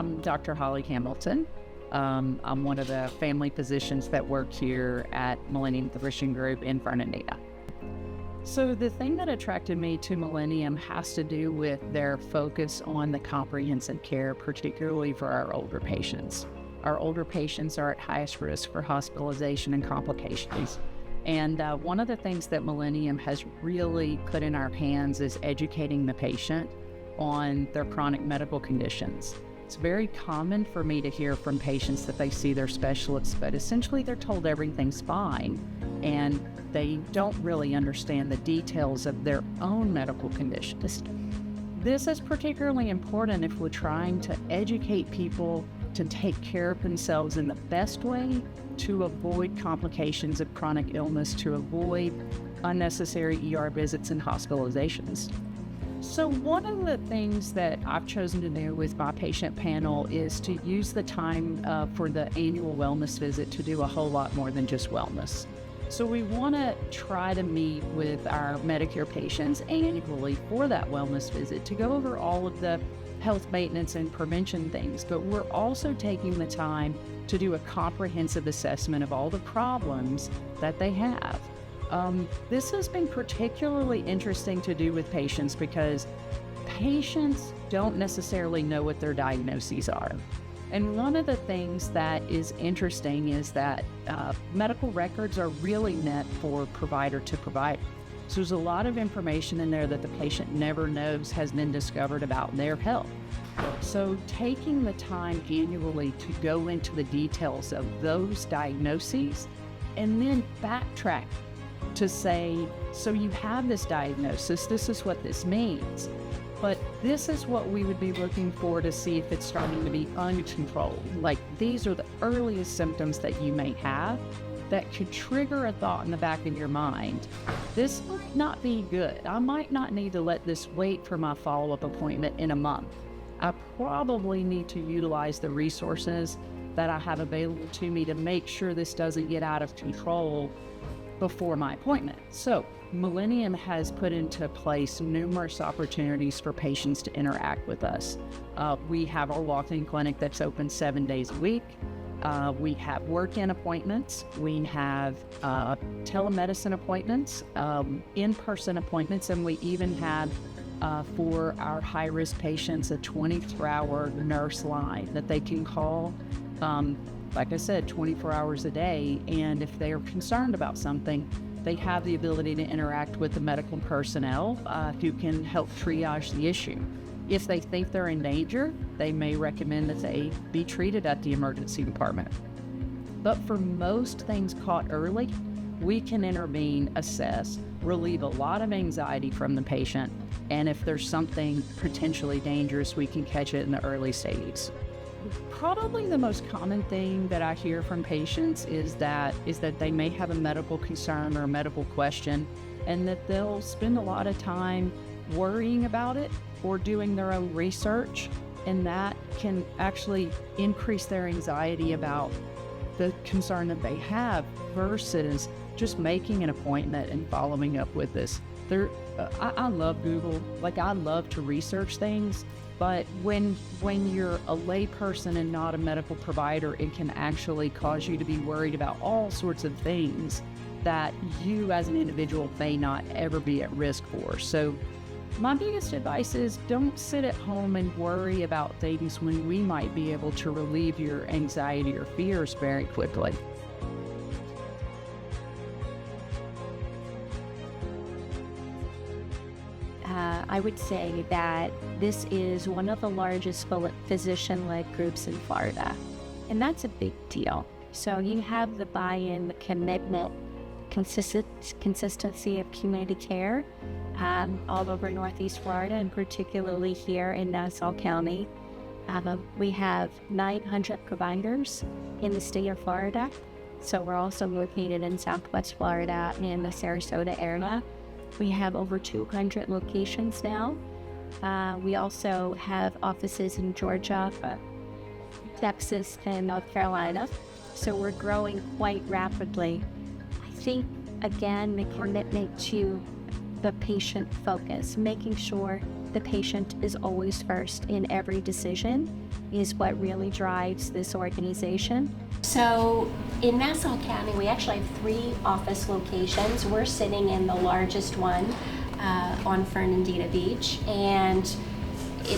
I'm Dr. Holly Hamilton. I'm one of the family physicians that work here at Millennium Physician Group in Fernandina. So the thing that attracted me to Millennium has to do with their focus on the comprehensive care, particularly for our older patients. Our older patients are at highest risk for hospitalization and complications. And one of the things that Millennium has really put in our hands is educating the patient on their chronic medical conditions. It's very common for me to hear from patients that they see their specialists, but essentially they're told everything's fine, and they don't really understand the details of their own medical conditions. This is particularly important if we're trying to educate people to take care of themselves in the best way, to avoid complications of chronic illness, to avoid unnecessary ER visits and hospitalizations. So one of the things that I've chosen to do with my patient panel is to use the time for the annual wellness visit to do a whole lot more than just wellness. So we want to try to meet with our Medicare patients annually for that wellness visit to go over all of the health maintenance and prevention things, but we're also taking the time to do a comprehensive assessment of all the problems that they have. This has been particularly interesting to do with patients because patients don't necessarily know what their diagnoses are. And one of the things that is interesting is that medical records are really meant for provider to provider. So there's a lot of information in there that the patient never knows has been discovered about their health. So taking the time annually to go into the details of those diagnoses and then backtrack to say, so you have this diagnosis, this is what this means, but this is what we would be looking for to see if it's starting to be uncontrolled. Like, these are the earliest symptoms that you may have that could trigger a thought in the back of your mind. This might not be good. I might not need to let this wait for my follow-up appointment in a month. I probably need to utilize the resources that I have available to me to make sure this doesn't get out of control before my appointment. So Millennium has put into place numerous opportunities for patients to interact with us. We have our walk-in clinic that's open 7 days a week. We have work-in appointments. We have telemedicine appointments, in-person appointments, and we even have for our high-risk patients a 24-hour nurse line that they can call. Like I said, 24 hours a day, and if they are concerned about something, they have the ability to interact with the medical personnel who can help triage the issue. If they think they're in danger, they may recommend that they be treated at the emergency department. But for most things caught early, we can intervene, assess, relieve a lot of anxiety from the patient, and if there's something potentially dangerous, we can catch it in the early stages. Probably the most common thing that I hear from patients is that they may have a medical concern or a medical question, and that they'll spend a lot of time worrying about it or doing their own research, and that can actually increase their anxiety about the concern that they have versus just making an appointment and following up with this. I love Google. Like, I love to research things. But when you're a lay person and not a medical provider, it can actually cause you to be worried about all sorts of things that you as an individual may not ever be at risk for. So my biggest advice is don't sit at home and worry about things when we might be able to relieve your anxiety or fears very quickly. I would say that this is one of the largest physician-led groups in Florida, and that's a big deal. So you have the buy-in, the commitment, consistency of community care all over Northeast Florida, and particularly here in Nassau County. We have 900 providers in the state of Florida, so we're also located in Southwest Florida in the Sarasota area. We have over 200 locations now. We also have offices in Georgia, Texas, and North Carolina. So we're growing quite rapidly. I think, again, the commitment to the patient focus, making sure the patient is always first in every decision is what really drives this organization. So in Nassau County, we actually have 3 office locations. We're sitting in the largest one on Fernandina Beach, and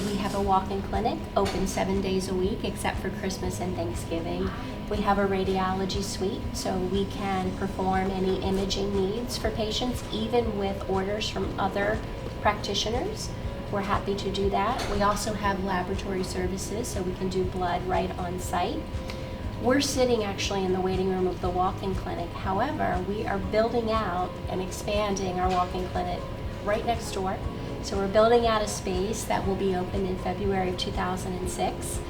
we have a walk-in clinic open 7 days a week except for Christmas and Thanksgiving. We have a radiology suite, so we can perform any imaging needs for patients, even with orders from other practitioners. We're happy to do that. We also have laboratory services, so we can do blood right on site. We're sitting actually in the waiting room of the walk-in clinic. However, we are building out and expanding our walk-in clinic right next door. So we're building out a space that will be open in February of 2006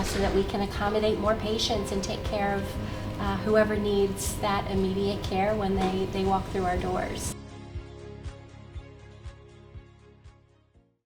so that we can accommodate more patients and take care of whoever needs that immediate care when they walk through our doors.